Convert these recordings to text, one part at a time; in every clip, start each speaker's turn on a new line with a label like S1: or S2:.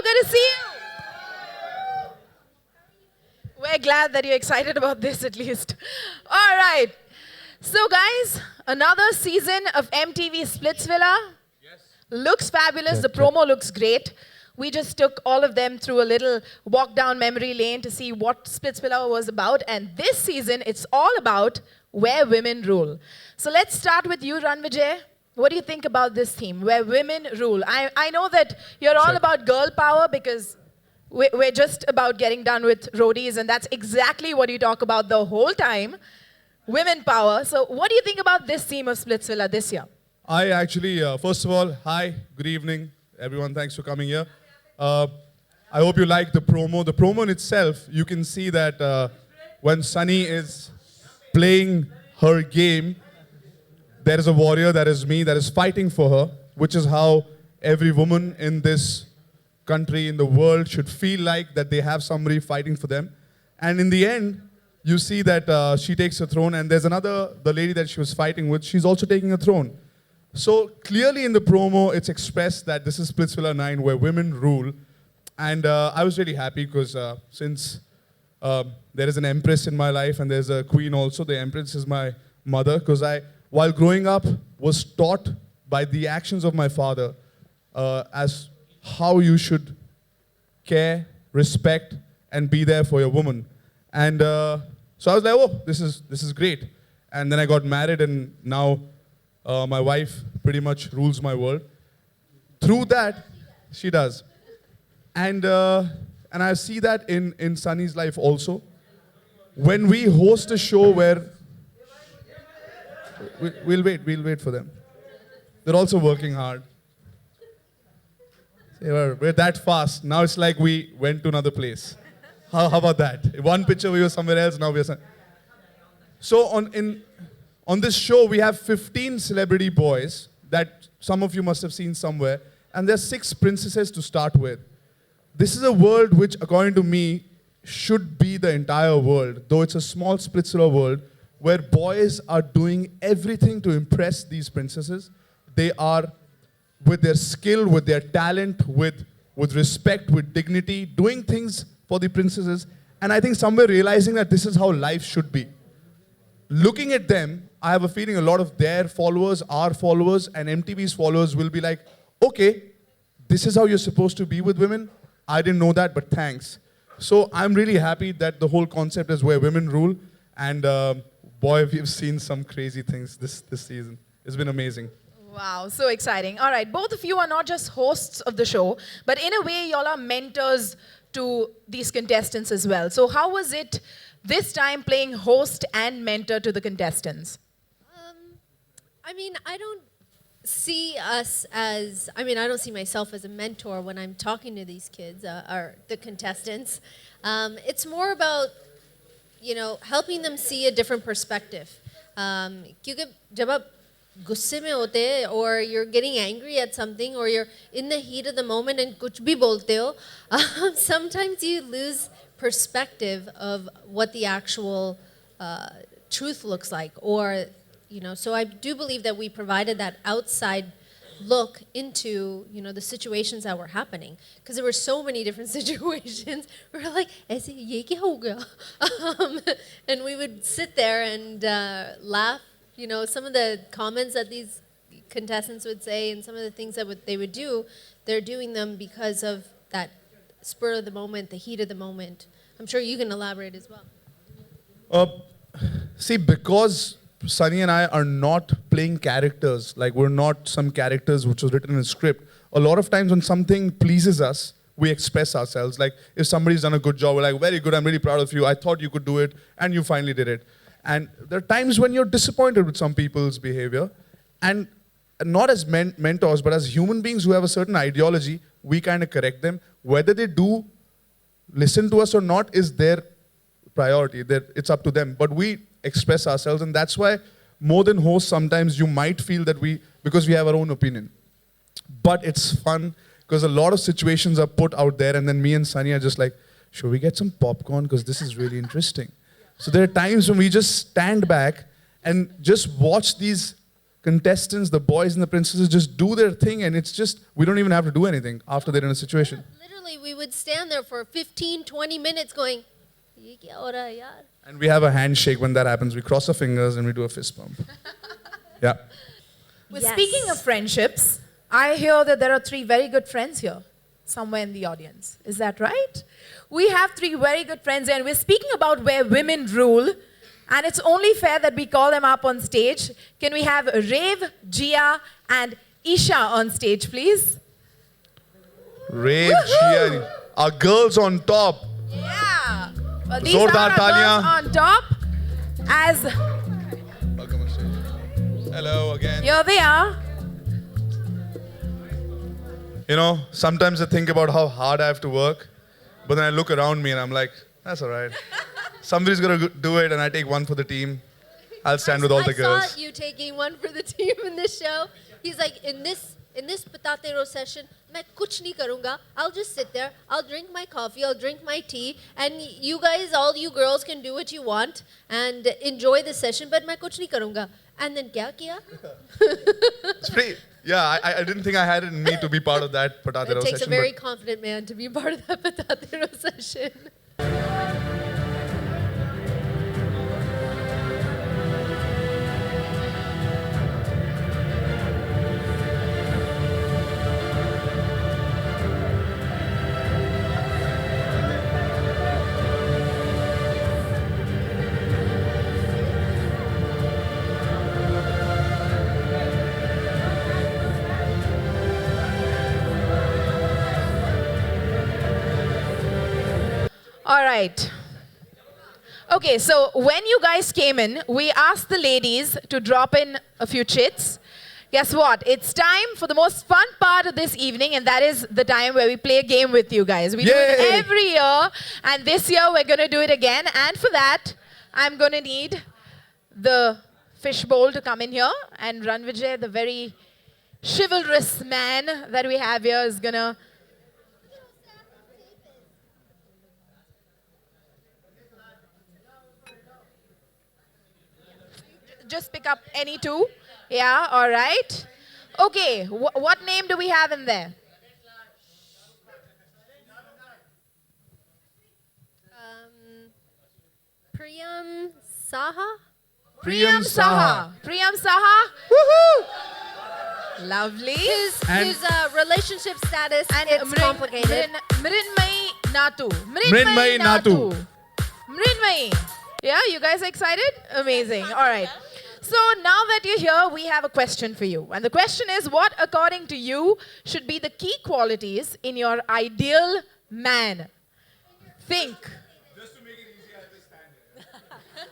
S1: Good to see you. We're glad that you're excited about this at least. All right. So guys, another season of MTV Splitsvilla. Yes. Looks fabulous. The promo looks great. We just took all of them through a little walk down memory lane to see what Splitsvilla was about. And this season, it's all about where women rule. So let's start with you, Ranvijay. What do you think about this theme, where women rule? I know that you're all about girl power because we're just about getting done with roadies, and that's exactly what you talk about the whole time, women power. So what do you think about this theme of Splitsvilla this year?
S2: I actually, first of all, hi, good evening, everyone. Thanks for coming here. I hope you like the promo. The promo in itself, you can see that when Sunny is playing her game, there is a warrior, that is me, that is fighting for her, which is how every woman in this country, in the world, should feel like that they have somebody fighting for them. And in the end, you see that she takes a throne, and there's another, the lady that she was fighting with, she's also taking a throne. So clearly in the promo, it's expressed that this is Splitsvilla 9, where women rule. And I was really happy because since there is an empress in my life and there's a queen also, the empress is my mother, because I, while growing up, was taught by the actions of my father as how you should care, respect, and be there for your woman. And so I was like, oh, this is great. And then I got married, and now my wife pretty much rules my world. Through that, she does. And I see that in Sunny's life also. When we host a show where... We'll wait for them. They're also working hard. We're that fast. Now it's like we went to another place. How about that? One picture we were somewhere else, now we are... So on this show, we have 15 celebrity boys that some of you must have seen somewhere. And there's 6 princesses to start with. This is a world which, according to me, should be the entire world. Though it's a small Splitsvilla world, where boys are doing everything to impress these princesses. They are, with their skill, with their talent, with respect, with dignity, doing things for the princesses. And I think somewhere realizing that this is how life should be. Looking at them, I have a feeling a lot of their followers, our followers, and MTV's followers will be like, okay, this is how you're supposed to be with women. I didn't know that, but thanks. So I'm really happy that the whole concept is where women rule. And boy, we've seen some crazy things this season. It's been amazing.
S1: Wow, so exciting. All right, both of you are not just hosts of the show, but in a way, y'all are mentors to these contestants as well. So how was it this time playing host and mentor to the contestants?
S3: I mean, I don't see us as, I don't see myself as a mentor when I'm talking to these kids, or the contestants. It's more about, helping them see a different perspective. क्योंकि जब आप गुस्से में होते हैं, or you're getting angry at something, or you're in the heat of the moment and कुछ भी बोलते हो, sometimes you lose perspective of what the actual truth looks like, or so I do believe that we provided that outside look into the situations that were happening, because there were so many different situations. We were like, "ऐसे ये क्या हो गया?" And we would sit there and laugh. Some of the comments that these contestants would say, and some of the things that they would do, they're doing them because of that spur of the moment, the heat of the moment. I'm sure you can elaborate as well.
S2: See, because Sunny and I are not playing characters, like we're not some characters which was written in a script. A lot of times when something pleases us, we express ourselves. Like if somebody's done a good job, we're like, very good, I'm really proud of you. I thought you could do it, and you finally did it. And there are times when you're disappointed with some people's behavior, and not as mentors, but as human beings who have a certain ideology, we kind of correct them. Whether they do listen to us or not is their priority. It's up to them. But we express ourselves, and that's why more than hosts, sometimes you might feel that because we have our own opinion. But it's fun, because a lot of situations are put out there, and then me and Sunny are just like, should we get some popcorn, because this is really interesting. So there are times when we just stand back and just watch these contestants, the boys and the princesses, just do their thing, and it's just, we don't even have to do anything after they're in a situation.
S3: Literally literally, we would stand there for 15, 20 minutes going, "Ye kya ho raha hai, yaar?"
S2: And we have a handshake when that happens. We cross our fingers and we do a fist bump. Yeah.
S1: Well,
S3: Yes.
S1: speaking of friendships, I hear that there are 3 very good friends here, somewhere in the audience. Is that right? We have 3 very good friends here, and we're speaking about where women rule. And it's only fair that we call them up on stage. Can we have Rave, Gia, and Isha on stage, please?
S2: Rave, Gia, our girls on top.
S1: Yeah. Well, these
S2: Zordar
S1: are our
S2: taaliyan.
S1: girls on top. As
S2: Welcome on stage. Hello again.
S1: here they are.
S2: You know, sometimes I think about how hard I have to work, but then I look around me and I'm like, that's all right. Somebody's gonna do it, and I take one for the team. I'll stand with all the
S3: I
S2: girls.
S3: saw you taking one for the team in this show. He's like, in this Patate Ro session, मैं कुछ नहीं करूँगा. I'll just sit there. I'll drink my coffee. I'll drink my tea. And you guys, all you girls, can do what you want and enjoy the session. But मैं कुछ नहीं करूँगा. And then क्या किया?
S2: It's pretty. Yeah, I didn't think I had it in me to be part of that
S3: It
S2: Patatero
S3: takes a
S2: session.
S3: very
S2: But
S3: confident man to be part of that Patate Ro session.
S1: All right. Okay, so when you guys came in, we asked the ladies to drop in a few chits. Guess what? It's time for the most fun part of this evening, and that is the time where we play a game with you guys. We do it
S2: Yay!
S1: every year, and this year we're going to do it again. And for that, I'm going to need the fishbowl to come in here, and Ranvijay, the very chivalrous man that we have here, is going to just pick up any 2. Yeah, all right. Okay, what name do we have in there?
S3: Priyam Saha?
S2: Priyam Saha.
S1: Priyam Saha. Woohoo! Lovely.
S3: His
S2: And-
S3: relationship status, it's complicated.
S1: Mrinmai Natu.
S2: Mrinmai Natu.
S1: Mrinmai. Yeah, you guys excited? Amazing. All right. So now that you're here, we have a question for you. And the question is, what, according to you, should be the key qualities in your ideal man? Think.
S2: Just to make it easy, I'll just stand here.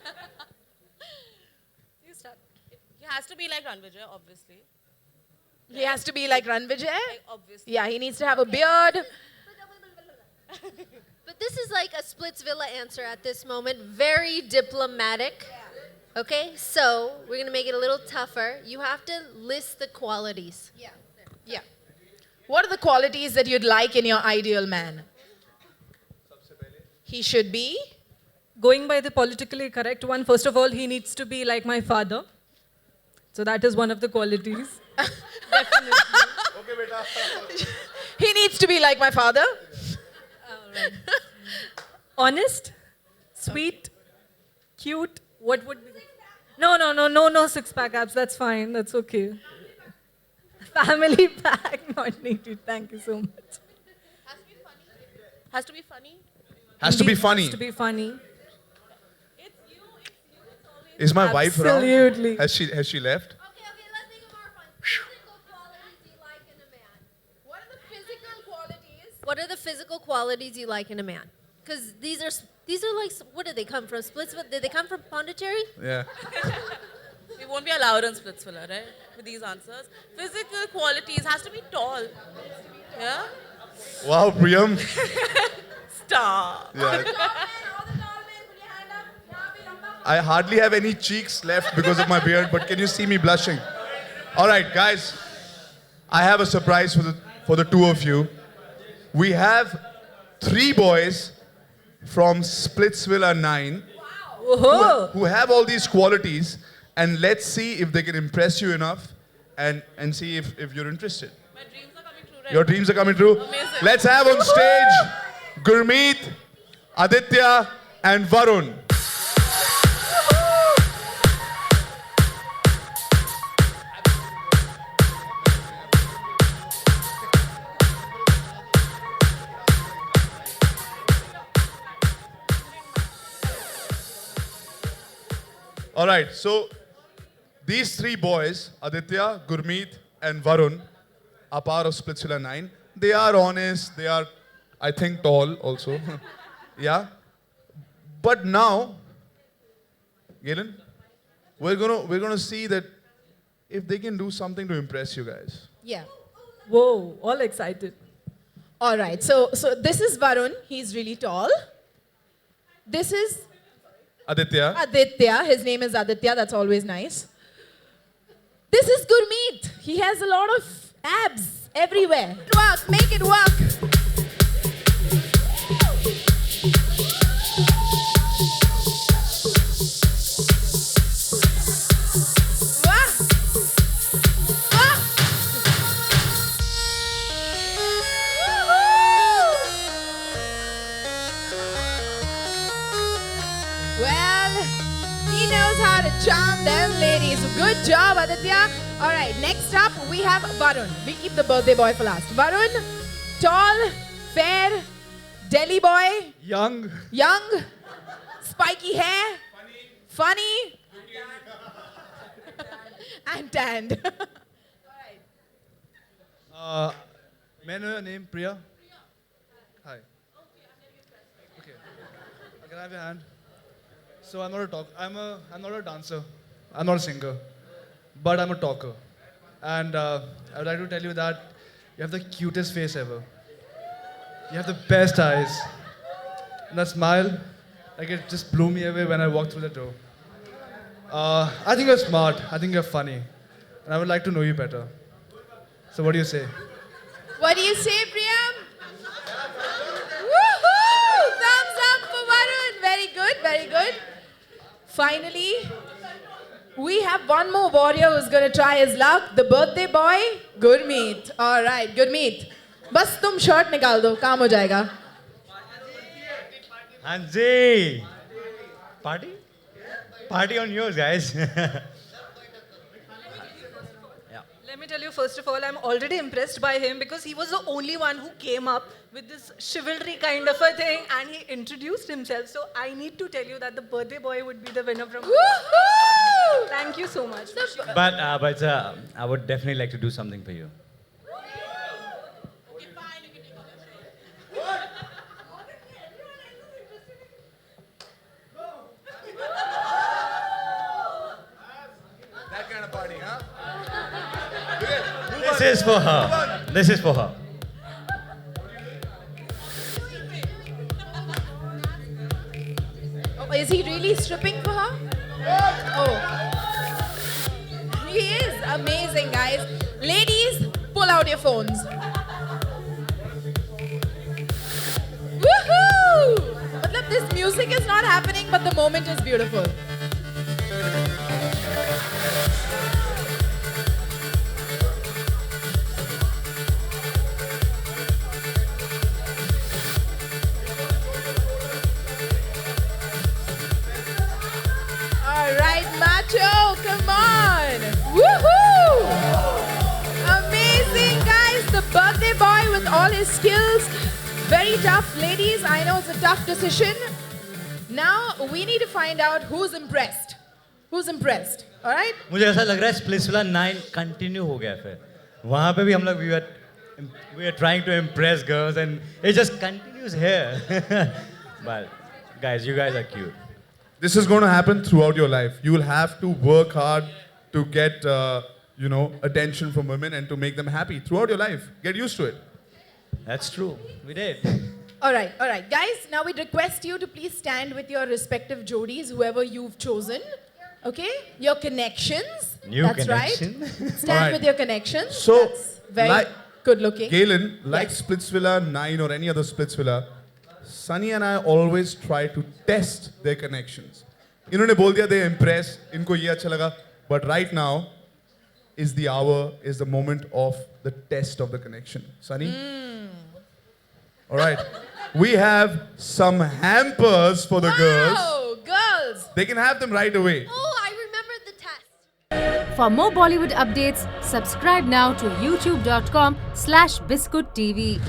S4: You start. He has to be like Ranvijay, obviously.
S1: He has to be like Ranvijay.
S4: Like, obviously.
S1: Yeah, he needs to have a beard.
S3: But this is like a Splitsvilla answer at this moment. Very diplomatic. Okay, so we're going to make it a little tougher. You have to list the qualities.
S1: Yeah. What are the qualities that you'd like in your ideal man? He should be.
S5: Going by the politically correct one, first of all, he needs to be like my father. So that is one of the qualities.
S1: He needs to be like my father.
S5: Honest, sweet, cute. What would be? No, six-pack abs. That's fine. That's okay. Family pack, not needed. Thank you so much.
S4: Has to be funny.
S2: Has to be
S5: Indeed,
S2: funny.
S5: Has to be funny.
S4: It's you. It's always.
S2: Is my wife around?
S5: Absolutely.
S2: Has she left?
S3: Okay, let's make it more fun. Physical qualities you like in a man.
S1: What are the physical qualities?
S3: What are the physical qualities you like in a man? Because these are like, what did they come from? Splitsvilla? Did they come from Pondicherry?
S2: Yeah.
S4: We won't be allowed on Splitsvilla, right? With these answers. Physical qualities has to be tall. Yeah?
S2: Wow, Priyam.
S4: Stop.
S2: Yeah. I hardly have any cheeks left because of my beard, but can you see me blushing? All right, guys. I have a surprise for the 2 of you. We have 3 boys from Splitsvilla 9 who have all these qualities, and let's see if they can impress you enough and see if you're interested.
S4: My dreams are coming true
S2: Your dreams are coming true.
S4: Amazing.
S2: Let's have on stage Gurmeet, Aditya, and Varun. All right, so these three boys, Aditya, Gurmeet, and Varun, are part of Splitsvilla 9. They are honest, they are, I think, tall also. Yeah. But now, Galen, we're gonna see that if they can do something to impress you guys.
S1: Yeah.
S5: Whoa, all excited.
S1: All right. So this is Varun. He's really tall. This is
S2: Aditya.
S1: Aditya. His name is Aditya. That's always nice. This is Gurmeet. He has a lot of abs everywhere. Work. Make it work. Wah. Wah. Well, he knows how to charm them ladies. Good job, Aditya. All right, next up we have Varun. We'll keep the birthday boy for last. Varun, tall, fair, Delhi boy,
S6: Young.
S1: young, spiky hair, funny, and tanned.
S6: May I know your name, Priya? Hi. Okay. Can I have your hand? So I'm not a dancer. I'm not a singer. But I'm a talker. And I would like to tell you that you have the cutest face ever. You have the best eyes. And that smile, like it just blew me away when I walked through the door. I think you're smart. I think you're funny. And I would like to know you better. So what do you say?
S1: What do you say, Priyam? Woohoo! Thumbs up for Varun. Very good, very good. Finally, we have one more warrior who's going to try his luck. The birthday boy, Gurmeet. All right, Gurmeet. बस तुम shirt निकाल दो, काम हो जाएगा.
S7: हाँ जी. Party? Party on yours, guys.
S5: Let me tell you, first of all, I'm already impressed by him because he was the only one who came up with this chivalry kind of a thing and he introduced himself. So I need to tell you that the birthday boy would be the winner from.
S1: Woohoo!
S5: Thank you so much.
S7: but I would definitely like to do something for you.
S2: That kind of party, huh?
S7: This is for her. This is for her.
S1: Oh, is he really stripping for her? Oh. He is amazing, guys. Ladies, pull out your phones. Woohoo! Matlab, this music is not happening, but the moment is beautiful. All right, Macho, come on. Woohoo! Amazing, guys. The birthday boy with all his skills. Very tough. Ladies, I know it's a tough decision. Now, we need to find out who's impressed. Who's impressed? All right?
S7: मुझे ऐसा लग रहा है Splitsvilla 9 continue हो गया फिर. वहाँ पे भी हम लोग we are trying to impress girls and it just continues here. But guys, you guys are cute.
S2: This is going to happen throughout your life. You will have to work hard to get, attention from women and to make them happy throughout your life. Get used to it.
S7: That's true. We did.
S1: All right. Guys, now we request you to please stand with your respective jodis, whoever you've chosen. Okay? Your connections.
S7: New
S1: That's
S7: connection.
S1: right.
S2: All
S1: Stand
S2: right.
S1: with your connections.
S2: So,
S1: That's very
S2: like-
S1: good looking.
S2: Galen, like
S1: Yes.
S2: Splitsvilla 9 or any other Splitsvilla, Sunny and I always try to test their connections. इन्होंने बोल दिया they impress, इनको ये अच्छा लगा. But right now, is the hour, is the moment of the test of the connection. Sunny? All right. We have some hampers for the girls.
S1: Oh, girls.
S2: They can have them right away.
S3: Oh, I remembered the test.
S8: For more Bollywood updates, subscribe now to youtube.com/biscuittv.